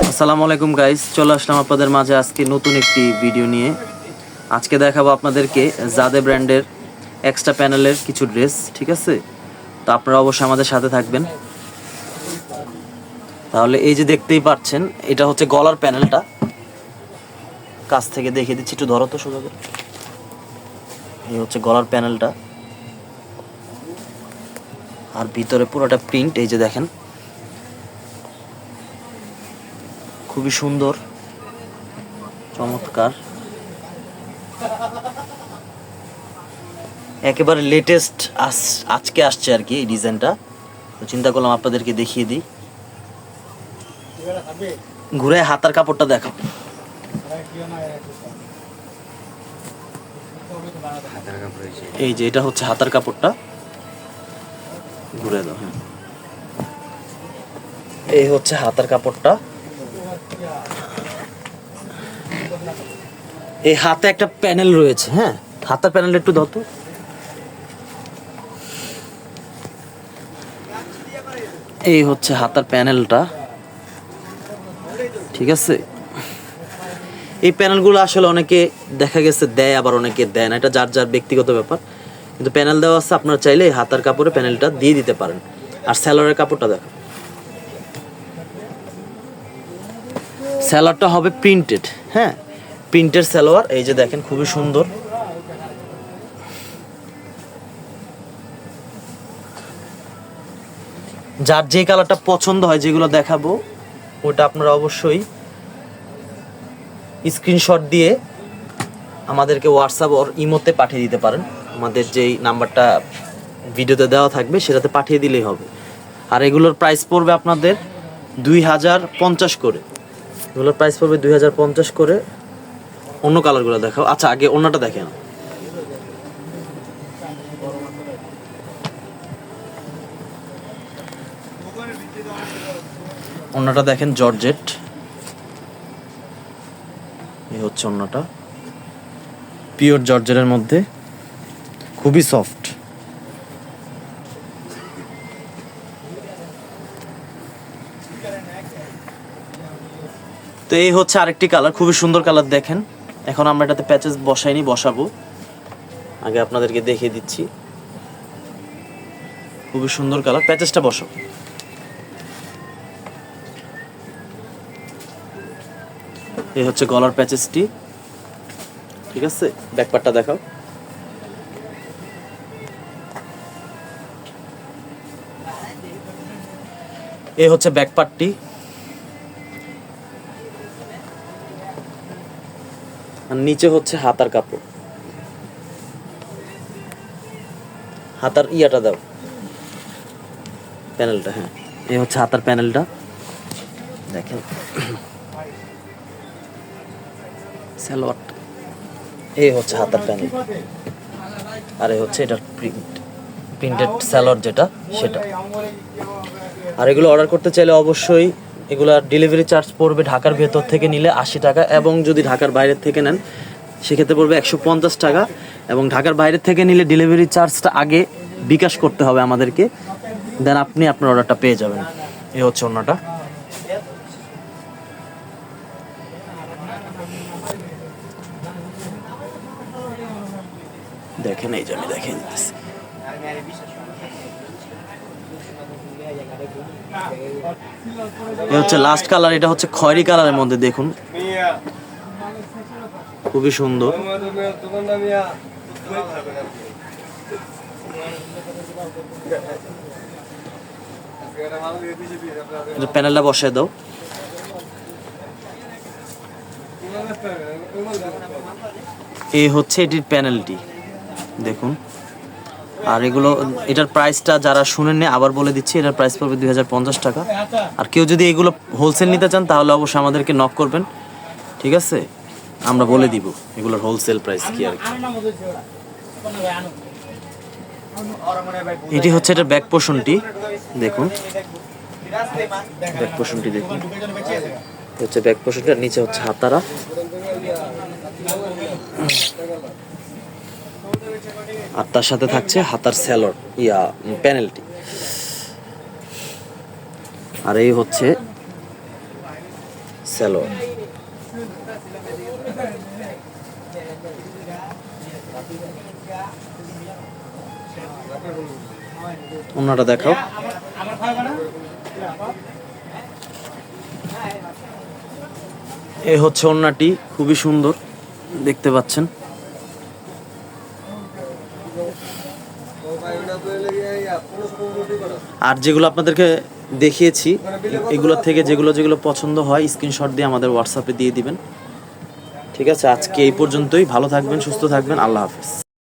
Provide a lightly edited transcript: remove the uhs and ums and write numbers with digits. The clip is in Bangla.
আসসালামু আলাইকুম গাইস, চলে আসলাম আপনাদের মাঝে আজকে নতুন একটি ভিডিও নিয়ে। আজকে দেখাবো আপনাদেরকে জাদে ব্র্যান্ডের এক্সট্রা প্যানেলের কিছু ড্রেস, ঠিক আছে? তো আপনারা অবশ্যই আমাদের সাথে থাকবেন। তাহলে এই যে দেখতেই পাচ্ছেন, এটা হচ্ছে গলার প্যানেলটা। কাছ থেকে দেখিয়ে দিচ্ছি, একটু ধরো তো সোজা করে। এই হচ্ছে গলার প্যানেলটা, আর ভিতরে পুরোটা প্রিন্ট। এই যে দেখেন, খুবই সুন্দর, চমৎকার, একেবারে লেটেস্ট আজকে আসছে আর কি এই ডিজাইনটা। তো চিন্তা করলাম আপনাদেরকে দেখিয়ে দিই। ঘুরে হাতার কাপড়টা দেখো। এই যে এটা হচ্ছে হাতার কাপড়টা, ঘুরে দাও। হ্যাঁ, এই হচ্ছে হাতার কাপড়টা। এই হাতে একটা প্যানেল রয়েছে। হ্যাঁ, হাতার প্যানেল একটু দাও তো। এই হচ্ছে হাতার প্যানেলটা, ঠিক আছে? এই প্যানেলগুলো আসলে অনেকে দেখা গেছে দেয়, আবার অনেকে দেয় না, এটা যার যার ব্যক্তিগত ব্যাপার। কিন্তু প্যানেল দেওয়া আছে, আপনারা চাইলে এই হাতার কাপড়ে প্যানেলটা দিয়ে দিতে পারেন। আর স্যালোয়ারের কাপড়টা দেখো, স্যালোয়ারটা হবে প্রিন্টেড। হ্যাঁ, প্রিন্টেড স্যালোয়ার। এই যে দেখেন, খুবই সুন্দর। যার যে কালারটা পছন্দ হয়, যেগুলো দেখাবো, ওটা আপনারা অবশ্যই স্ক্রিনশট দিয়ে আমাদেরকে হোয়াটসঅ্যাপ ওর ইমোতে পাঠিয়ে দিতে পারেন। আমাদের যেই নাম্বারটা ভিডিওতে দেওয়া থাকবে সেটাতে পাঠিয়ে দিলেই হবে। আর এগুলোর প্রাইস পড়বে আপনাদের 2050 করে। এগুলোর প্রাইস পড়বে 2050 করে। অন্য কালারগুলো দেখাও। আচ্ছা, আগে অন্যটা দেখেন। অন্যটা দেখেন, জর্জেট। এই হচ্ছে অন্যটা, পিওর জর্জেটের মধ্যে, খুবই সফট। তো এই হচ্ছে আরেকটি কালার, খুবই সুন্দর কালার। দেখেন, এখন আমরা এটাতে প্যাচেস বসাইনি, বসাবো। আগে আপনাদেরকে দেখিয়ে দিচ্ছি। খুবই সুন্দর কালার, প্যাচেসটা বসো। এই হচ্ছে গলার প্যাচেসটি, ঠিক আছে? ব্যাকপার্টটা দেখাও। এই হচ্ছে ব্যাকপার্টটি। আর নিচে হচ্ছে হাতার কাপড়। হাতার ইয়াটা দাও, প্যানেলটা। হ্যাঁ, এই হচ্ছে হাতার প্যানেলটা, দেখেন। সালোয়ারটা, এই হচ্ছে হাতার প্যানেল। আর এই হচ্ছে এটার প্রিন্টেড সালোয়ার যেটা, সেটা। আর এগুলো অর্ডার করতে চাইলে অবশ্যই এগুলার ডেলিভারি চার্জ পড়বে ঢাকার ভেতর থেকে নিলে 80 টাকা, এবং যদি ঢাকার বাইরের থেকে নেন সেক্ষেত্রে পড়বে 150 টাকা। এবং ঢাকার বাইরের থেকে নিলে ডেলিভারি চার্জটা আগে বিকাশ করতে হবে আমাদেরকে, দেন আপনি আপনার অর্ডারটা পেয়ে যাবেন। এই হচ্ছে অন্যটা। দেখেন, এই যে আমি দেখিয়ে দিতেছি। এই হচ্ছে লাস্ট কালার, এটা হচ্ছে খয়েরি কালারের মধ্যে। দেখুন, খুবই সুন্দর। প্যানেলটা বসায় দাও। এই হচ্ছে এটির প্যানেলটি, দেখুন। আর এগুলো, এটার প্রাইসটা যারা শুনেননি আবার বলে দিচ্ছি, এটার প্রাইস পড়বে 2050 টাকা। আর কেউ যদি এগুলো হোলসেল নিতে চান তাহলে অবশ্যই আমাদেরকে নক করবেন, ঠিক আছে? আমরা বলে দিব এগুলোর হোলসেল প্রাইস কি আর কি। এটি হচ্ছে এটার ব্যাক পোর্শনটি, দেখুন। ব্যাক পোর্শনটি দেখুন, হচ্ছে ব্যাক পোর্শনটা, নিচে হচ্ছে হাতারা। আর তার সাথে থাকছে হাতার স্যালোয়ার, প্যানেলটি। আর এই হচ্ছে সালোয়ার। ওনাটা দেখাও। এই হচ্ছে ওন্নাটি, খুবই সুন্দর দেখতে পাচ্ছেন। আর যেগুলো আপনাদেরকে দেখিয়েছি এগুলোর থেকে যেগুলো যেগুলো পছন্দ হয় স্ক্রিনশট দিয়ে আমাদের হোয়াটসঅ্যাপে দিয়ে দিবেন। ঠিক আছে, আজকে এই পর্যন্তই। ভালো থাকবেন, সুস্থ থাকবেন, আল্লাহ হাফেজ।